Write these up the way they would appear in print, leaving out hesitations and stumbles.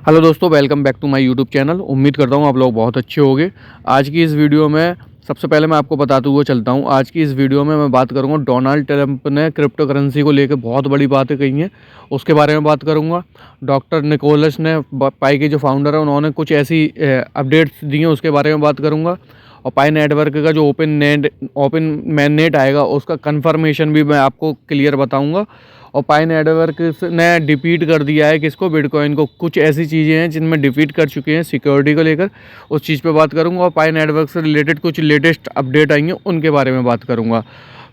Hello दोस्तों, welcome back to my YouTube channel. उम्मीद करता हूँ आप लोग बहुत अच्छे होंगे। आज की इस वीडियो में सबसे पहले मैं आपको बताते हुए चलता हूँ। आज की इस वीडियो में मैं बात करूँगा, डोनाल्ड ट्रंप ने क्रिप्टो करेंसी को लेकर बहुत बड़ी बातें कही हैं, उसके बारे में बात करूँगा। डॉक्टर निकोलस ने, पाई के जो फाउंडर है, उन्होंने कुछ ऐसी अपडेट्स दी हैं, उसके बारे में बात करूँगा। और पाई नेटवर्क का जो ओपन मैननेट आएगा, उसका कंफर्मेशन भी मैं आपको क्लियर बताऊँगा। और पाई नेटवर्क ने डिफीट कर दिया है किसको, बिटकॉइन को। कुछ ऐसी चीज़ें हैं जिनमें डिफीट कर चुके हैं सिक्योरिटी को लेकर, उस चीज़ पे बात करूंगा। और पाई नेटवर्क से रिलेटेड कुछ लेटेस्ट अपडेट आएंगे, उनके बारे में बात करूंगा।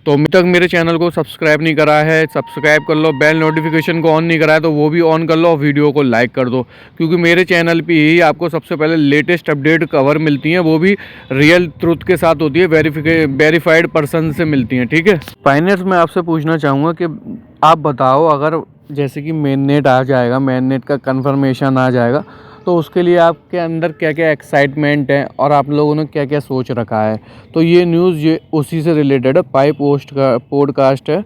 तो अभी तक मेरे चैनल को सब्सक्राइब नहीं करा है, सब्सक्राइब कर लो। बेल नोटिफिकेशन को ऑन नहीं करा है तो वो भी ऑन कर लो, और वीडियो को लाइक कर दो, क्योंकि मेरे चैनल पे ही आपको सबसे पहले लेटेस्ट अपडेट कवर मिलती हैं, वो भी रियल ट्रुथ के साथ होती है, वेरीफाइड पर्सन से मिलती हैं। ठीक है, फाइनेंस में आपसे पूछना चाहूँगा कि आप बताओ, अगर जैसे कि मेन नेट आ जाएगा, मेन नेट का कंफर्मेशन आ जाएगा, तो उसके लिए आपके अंदर क्या क्या एक्साइटमेंट है और आप लोगों ने क्या क्या सोच रखा है। तो ये न्यूज़ ये उसी से रिलेटेड है। पाई पोस्ट का पॉडकास्ट है,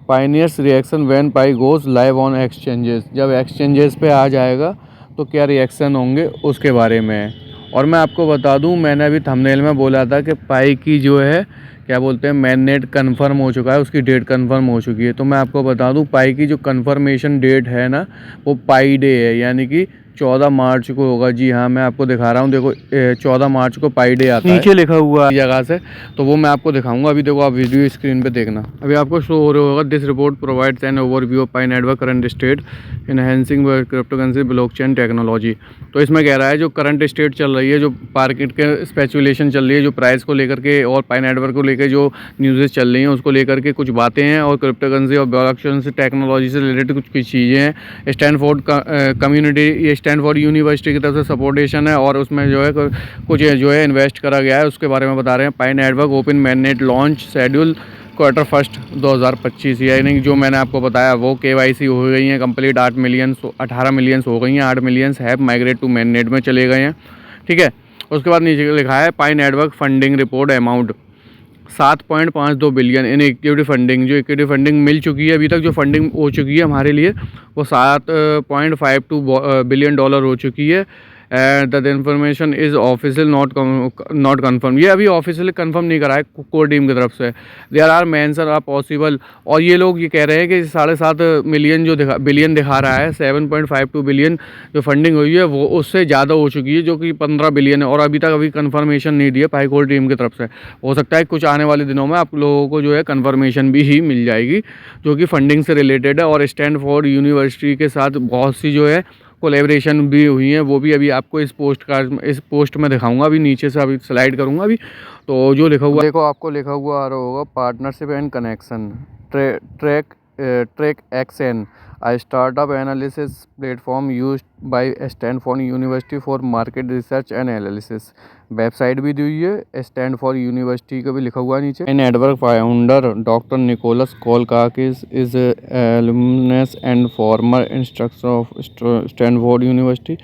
Pioneers reaction when pi goes live on exchanges. जब एक्सचेंजेस पे आ जाएगा तो क्या रिएक्शन होंगे, उसके बारे में है। और मैं आपको बता दूं, मैंने अभी थंबनेल में बोला था कि पाई की जो है, क्या बोलते हैं, मैननेट कंफर्म हो चुका है, उसकी डेट कंफर्म हो चुकी है। तो मैं आपको बता दूं, पाई की जो कंफर्मेशन डेट है ना, वो पाई डे है, यानी कि 14 मार्च को होगा। जी हाँ, मैं आपको दिखा रहा हूँ, देखो 14 मार्च को पाई डे आता है, नीचे लिखा हुआ है जगह से। तो वो मैं आपको दिखाऊंगा। अभी देखो, आप वीडियो स्क्रीन पे देखना, अभी आपको शो हो रहा होगा। This report provides an overview of pi network current state enhancing cryptocurrency blockchain technology. तो इसमें कह रहा है जो करंट स्टेट चल रही है, जो मार्केट के स्पेचुलेशन चल रही है, जो प्राइस को लेकर के और पाई नेटवर्क को लेकर जो न्यूज़ेस चल रही हैं, उसको लेकर के कुछ बातें हैं। और क्रिप्टोकरेंसी और ब्लॉकचेन से टेक्नोलॉजी से रिलेटेड कुछ चीज़ें हैं। स्टैनफोर्ड कम्युनिटी, ये स्टैनफोर्ड यूनिवर्सिटी की तरफ से सपोर्टेशन है, और उसमें जो है कुछ जो है इन्वेस्ट करा गया है, उसके बारे में बता रहे हैं। Pi network open mainnet launch schedule Q1 2025, यानी जो मैंने आपको बताया वो KYC हो गई हैं कंप्लीट। 18 मिलियंस हो गई हैं। 8 मिलियंस हैव माइग्रेट टू मैननेट में चले गए हैं। ठीक है, उसके बाद नीचे लिखा है Pi network funding report amount 7.52 billion in equity funding. जो इक्विटी फंडिंग मिल चुकी है, अभी तक जो फंडिंग हो चुकी है हमारे लिए, वो 7.52 बिलियन डॉलर हो चुकी है। The information is official not confirm. ये अभी ऑफिशियली कन्फर्म नहीं करा है कोर टीम की तरफ से। There are mention are possible, और ये लोग ये कह रहे हैं कि 7.5 मिलियन जो बिलियन दिखा रहा है, 7.52 बिलियन जो फंडिंग हुई है, वो उससे ज़्यादा हो चुकी है, जो कि 15 बिलियन है। और अभी तक कन्फर्मेशन नहीं दिया पाई कोर टीम की तरफ से। हो सकता है कुछ आने वाले दिनों में आप लोगों को जो है कन्फर्मेशन भी ही मिल जाएगी, जो कि फंडिंग से रिलेटेड है। और स्टैनफोर्ड यूनिवर्सिटी के साथ बहुत सी जो है कोलैबोरेशन भी हुई हैं, वो भी अभी आपको इस पोस्ट में दिखाऊंगा। अभी नीचे से अभी स्लाइड करूंगा। अभी तो जो लिखा हुआ, देखो आपको लिखा हुआ आ रहा होगा, partnership and connection, track xn, a startup analysis platform used by Stanford University for market research and analysis। Website भी दी हुई है, स्टैनफोर्ड यूनिवर्सिटी का भी लिखा हुआ है नीचे। Network founder doctor Nicolas Kokkalis is alumnus and former instructor of Stanford University,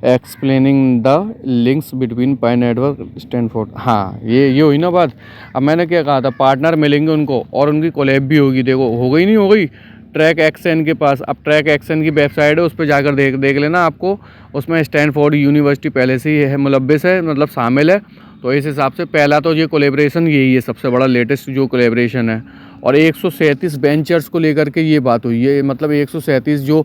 explaining the links between Pi network Stanford. हाँ, ये हुई ना बात। अब मैंने क्या कहा था, पार्टनर मिलेंगे उनको और उनकी कोलैब भी होगी। देखो, हो गई नहीं हो गई ट्रैक एक्सएन के पास। अब ट्रैक एक्सएन की वेबसाइट है, उस पर जाकर देख लेना आपको। उसमें स्टैनफोर्ड यूनिवर्सिटी पहले से ही है, मुलब्बिस है, मतलब शामिल है। तो इस हिसाब से पहला तो ये कोलैबोरेशन यही है, सबसे बड़ा लेटेस्ट जो कोलैबोरेशन है। और 137 वेंचर्स को लेकर के ये बात हुई है। मतलब 137 जो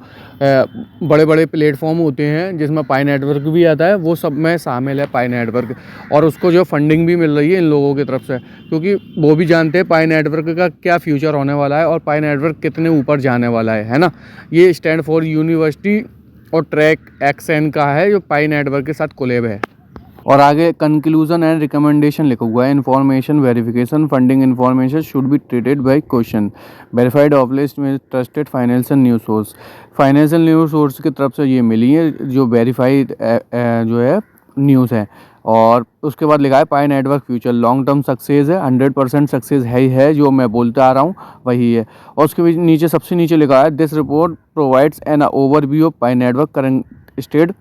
बड़े बड़े प्लेटफॉर्म होते हैं, जिसमें पाई नेटवर्क भी आता है, वो सब में शामिल है पाई नेटवर्क। और उसको जो फंडिंग भी मिल रही है इन लोगों की तरफ से, क्योंकि वो भी जानते हैं पाई नेटवर्क का क्या फ्यूचर होने वाला है और पाई नेटवर्क कितने ऊपर जाने वाला है ना। ये स्टैनफोर्ड यूनिवर्सिटी और ट्रैक एक्सएन का है, जो पाई नेटवर्क के साथ कोलैब है। और आगे कंक्लूजन एंड रिकमेंडेशन लिखा हुआ है, information verification funding information should be treated by question verified of list में trusted financial news source. Financial news source की तरफ से ये मिली है, जो वेरीफाइड जो है न्यूज़ है। और उसके बाद लिखा है Pi network future long term success है, 100% सक्सेस है ही है, जो मैं बोलता आ रहा हूँ वही है। और उसके नीचे सबसे नीचे लिखा है, this report provides an overview of pi network current state.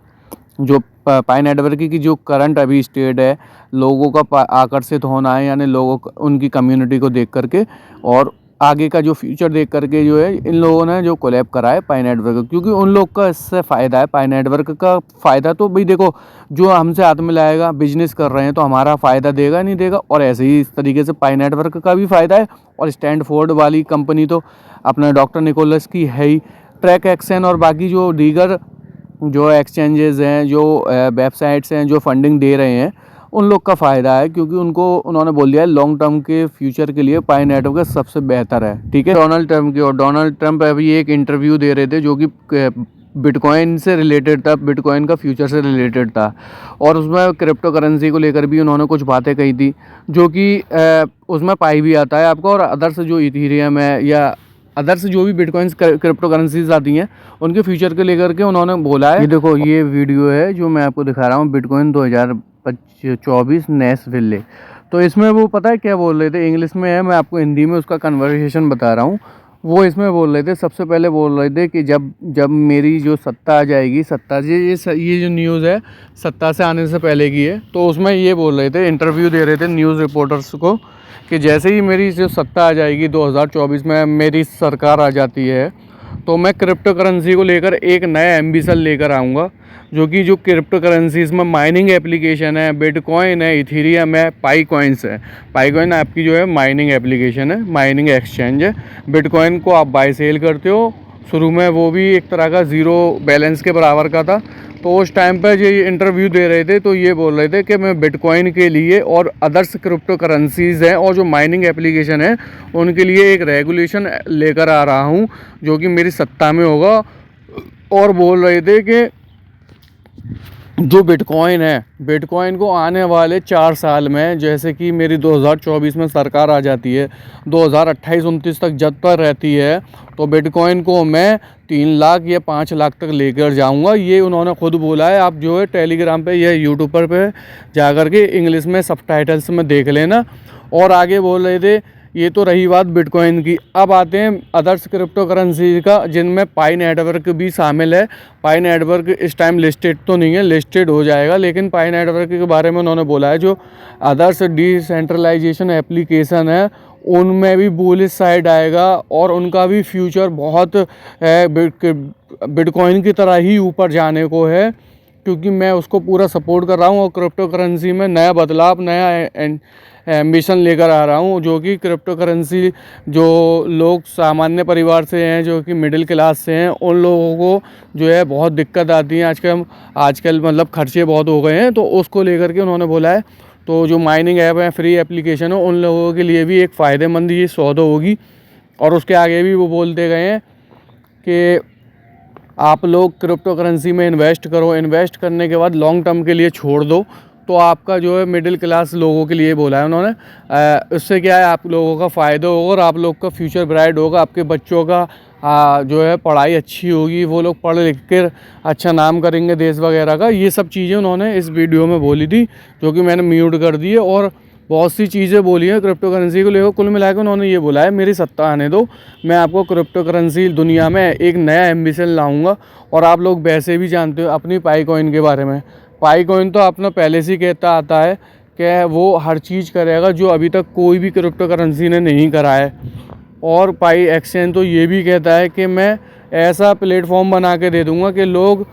जो पाई नेटवर्क की जो करंट अभी स्टेट है, लोगों का आकर्षित होना है, यानी लोगों उनकी कम्युनिटी को देख करके, और आगे का जो फ्यूचर देख करके जो है इन लोगों ने जो कोलैब करा है पाई नेटवर्क, क्योंकि उन लोग का इससे फ़ायदा है। पाई नेटवर्क का फ़ायदा तो भाई देखो, जो हमसे हाथ में लाएगा, बिजनेस कर रहे हैं तो हमारा फ़ायदा देगा नहीं देगा, और ऐसे ही इस तरीके से पाई नेटवर्क का भी फ़ायदा है। और स्टैंडफोर्ड वाली कंपनी तो अपना डॉक्टर निकोलस की है ही। ट्रैक एक्शन और बाकी जो दीगर जो एक्सचेंजेस हैं, जो वेबसाइट्स हैं जो फंडिंग दे रहे हैं, उन लोग का फ़ायदा है, क्योंकि उन्होंने बोल दिया है लॉन्ग टर्म के फ्यूचर के लिए पाई नेटवर्क सबसे बेहतर है। ठीक है, डोनाल्ड ट्रंप की, और डोनाल्ड ट्रंप अभी एक इंटरव्यू दे रहे थे जो कि बिटकॉइन से रिलेटेड था, बिटकॉइन का फ्यूचर से रिलेटेड था, और उसमें क्रिप्टो करेंसी को लेकर भी उन्होंने कुछ बातें कही थी, जो कि उसमें पाई भी आता है आपको, और अदर्स जो इथीरियम है या अदर्स जो भी बिटकॉइंस क्रिप्टो करेंसीज आती हैं उनके फ्यूचर के लेकर के उन्होंने बोला है। ये देखो, ये वीडियो है जो मैं आपको दिखा रहा हूँ, बिटकॉइन 2024 नेस विले। तो इसमें वो पता है क्या बोल रहे थे, इंग्लिश में है, मैं आपको हिंदी में उसका कन्वर्सेशन बता रहा हूँ। वो इसमें बोल रहे थे, सबसे पहले बोल रहे थे कि जब मेरी जो सत्ता आ जाएगी, सत्ता ये जो न्यूज़ है सत्ता से आने से पहले की है, तो उसमें ये बोल रहे थे, इंटरव्यू दे रहे थे न्यूज़ रिपोर्टर्स को, कि जैसे ही मेरी जो सत्ता आ जाएगी 2024 में, मेरी सरकार आ जाती है, तो मैं क्रिप्टो करेंसी को लेकर एक नया एम्बिशन लेकर आऊँगा, जो क्रिप्टो करेंसीज में माइनिंग एप्लीकेशन है, बिटकॉइन है, इथीरियम है, पाई कॉइन्स है। पाई कॉइन आपकी जो है माइनिंग एप्लीकेशन है, माइनिंग एक्सचेंज है। बिटकॉइन को आप बाय सेल करते हो, शुरू में वो भी एक तरह का ज़ीरो बैलेंस के बराबर का था। तो उस टाइम पर ये इंटरव्यू दे रहे थे तो ये बोल रहे थे कि मैं बिटकॉइन के लिए और अदर्स क्रिप्टो करेंसीज़ हैं और जो माइनिंग एप्लीकेशन है उनके लिए एक रेगुलेशन लेकर आ रहा हूँ, जो कि मेरी सत्ता में होगा। और बोल रहे थे कि जो बिटकॉइन है, बिटकॉइन को आने वाले 4 साल में, जैसे कि मेरी 2024 में सरकार आ जाती है, 2028-29 तक जब तक रहती है, तो बिटकॉइन को मैं 3 लाख या 5 लाख तक लेकर जाऊंगा। ये उन्होंने खुद बोला है। आप जो है टेलीग्राम पे या यूट्यूबर पे जा कर के इंग्लिश में सबटाइटल्स में देख लेना। और आगे बोल रहे थे, ये तो रही बात बिटकॉइन की। अब आते हैं अदर्स क्रिप्टो करेंसी का, जिनमें पाई नेटवर्क भी शामिल है। पाई नेटवर्क इस टाइम लिस्टेड तो नहीं है, लिस्टेड हो जाएगा, लेकिन पाई नेटवर्क के बारे में उन्होंने बोला है जो अदर्स डिसेंट्रलाइजेशन एप्लीकेशन है उनमें भी बुलिश साइड आएगा और उनका भी फ्यूचर बहुत बिटकॉइन की तरह ही ऊपर जाने को है, क्योंकि मैं उसको पूरा सपोर्ट कर रहा हूँ और क्रिप्टो करेंसी में नया बदलाव, नया एम्बिशन लेकर आ रहा हूँ। जो कि क्रिप्टो करेंसी जो लोग सामान्य परिवार से हैं, जो कि मिडिल क्लास से हैं, उन लोगों को जो है बहुत दिक्कत आती है आजकल मतलब खर्चे बहुत हो गए हैं, तो उसको लेकर के उन्होंने बोला है। तो जो माइनिंग ऐप है, फ्री एप्लीकेशन हो, उन लोगों के लिए भी एक फ़ायदेमंद ये सौदा होगी। और उसके आगे भी वो बोलते गए हैं कि आप लोग क्रिप्टो करेंसी में इन्वेस्ट करो, इन्वेस्ट करने के बाद लॉन्ग टर्म के लिए छोड़ दो, तो आपका जो है मिडिल क्लास लोगों के लिए बोला है उन्होंने। इससे क्या है, आप लोगों का फ़ायदा होगा और आप लोग का फ्यूचर ब्राइट होगा, आपके बच्चों का जो है पढ़ाई अच्छी होगी, वो लोग पढ़ लिख कर अच्छा नाम करेंगे देश वगैरह का। ये सब चीज़ें उन्होंने इस वीडियो में बोली थी, जो कि मैंने म्यूट कर दी है। और बहुत सी चीज़ें बोली हैं क्रिप्टो करेंसी को लेकर। कुल मिलाकर उन्होंने ये बोला है, मेरी सत्ता आने दो, मैं आपको क्रिप्टो करेंसी दुनिया में एक नया एम्बिशन लाऊंगा। और आप लोग वैसे भी जानते हो अपनी पाई कॉइन के बारे में। पाई कॉइन तो अपना पहले से कहता आता है कि वो हर चीज़ करेगा जो अभी तक कोई भी क्रिप्टो करेंसी ने नहीं करा है। और पाई एक्सचेंज तो ये भी कहता है कि मैं ऐसा प्लेटफॉर्म बना के दे दूँगा कि लोग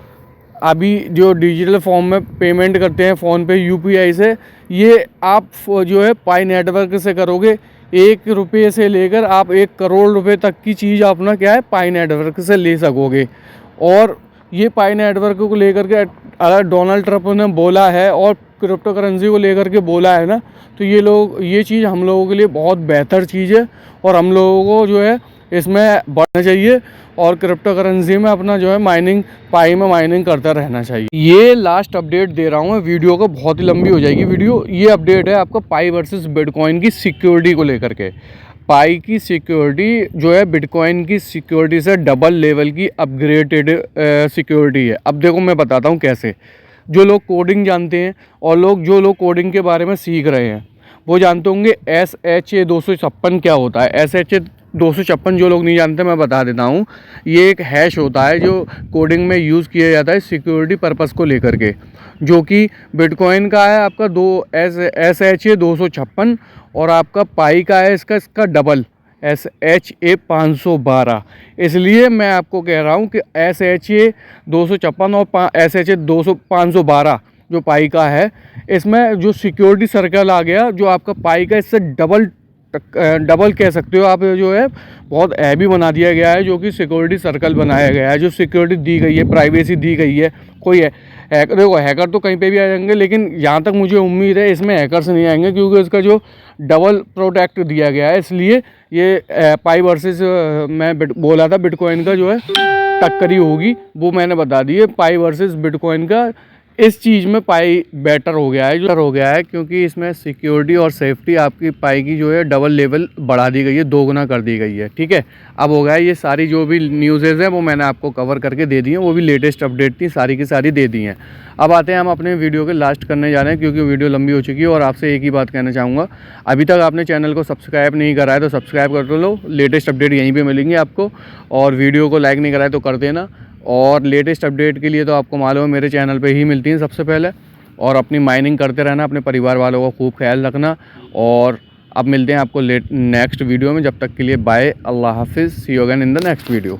अभी जो डिजिटल फॉर्म में पेमेंट करते हैं फ़ोन पे यूपीआई से, ये आप जो है पाई नेटवर्क से करोगे। 1 रुपये से लेकर आप 1 करोड़ रुपए तक की चीज़ अपना क्या है पाई नेटवर्क से ले सकोगे। और ये पाई नेटवर्क को लेकर के अगर डोनाल्ड ट्रंप ने बोला है और क्रिप्टो करेंसी को लेकर के बोला है ना, तो ये चीज़ हम लोगों के लिए बहुत बेहतर चीज़ है और हम लोगों को जो है इसमें बढ़ना चाहिए और क्रिप्टो करेंसी में अपना जो है पाई में माइनिंग करता रहना चाहिए। ये लास्ट अपडेट दे रहा हूँ मैं, वीडियो को बहुत ही लंबी हो जाएगी वीडियो। ये अपडेट है आपका पाई वर्सेस बिटकॉइन की सिक्योरिटी को लेकर के। पाई की सिक्योरिटी जो है बिटकॉइन की सिक्योरिटी से डबल लेवल की अपग्रेडेड सिक्योरिटी है। अब देखो मैं बताता हूँ कैसे। जो लोग कोडिंग जानते हैं और जो लोग कोडिंग के बारे में सीख रहे हैं वो जानते होंगे SHA 256 क्या होता है। SHA 256 जो लोग नहीं जानते मैं बता देता हूँ। ये एक हैश होता है जो कोडिंग में यूज़ किया जाता है सिक्योरिटी पर्पस को लेकर के, जो कि बिटकॉइन का है आपका SHA 256 और आपका पाई का है इसका डबल, SHA 512। इसलिए मैं आपको कह रहा हूँ कि SHA 256 और SHA 512 जो पाई का है, इसमें जो सिक्योरिटी सर्कल आ गया जो आपका पाई का, इससे डबल कह सकते हो आप, जो है बहुत हैवी बना दिया गया है, जो कि सिक्योरिटी सर्कल बनाया गया है, जो सिक्योरिटी दी गई है, प्राइवेसी दी गई है। कोई हैकर, देखो हैकर तो कहीं पे भी आ जाएंगे, लेकिन यहाँ तक मुझे उम्मीद है इसमें हैकर्स नहीं आएंगे, क्योंकि इसका जो डबल प्रोटेक्ट दिया गया है। इसलिए ये पाई वर्सेस मैं बोला था बिटकॉइन का जो है टक्कर ही होगी, वो मैंने बता दी है। पाई वर्सेस बिटकॉइन का इस चीज़ में पाई बेटर हो गया है, क्योंकि इसमें सिक्योरिटी और सेफ्टी आपकी पाई की जो है डबल लेवल बढ़ा दी गई है, दोगुना कर दी गई है। ठीक है, अब हो गया ये सारी जो भी न्यूज़ेज़ हैं वो मैंने आपको कवर करके दे दी हैं, वो भी लेटेस्ट अपडेट थी, सारी की सारी दे दी हैं। अब आते हैं हम अपने वीडियो के लास्ट करने जा रहे हैं, क्योंकि वीडियो लंबी हो चुकी है। और आपसे एक ही बात कहना चाहूँगा, अभी तक आपने चैनल को सब्सक्राइब नहीं करा है तो सब्सक्राइब कर लो, लेटेस्ट अपडेट यहीं पर मिलेंगे आपको। और वीडियो को लाइक नहीं करा है तो कर देना। और लेटेस्ट अपडेट के लिए तो आपको मालूम है मेरे चैनल पे ही मिलती हैं सबसे पहले। और अपनी माइनिंग करते रहना, अपने परिवार वालों का खूब ख्याल रखना। और अब मिलते हैं आपको नेक्स्ट वीडियो में, जब तक के लिए बाय, अल्लाह हाफिज़, see you again in the next video.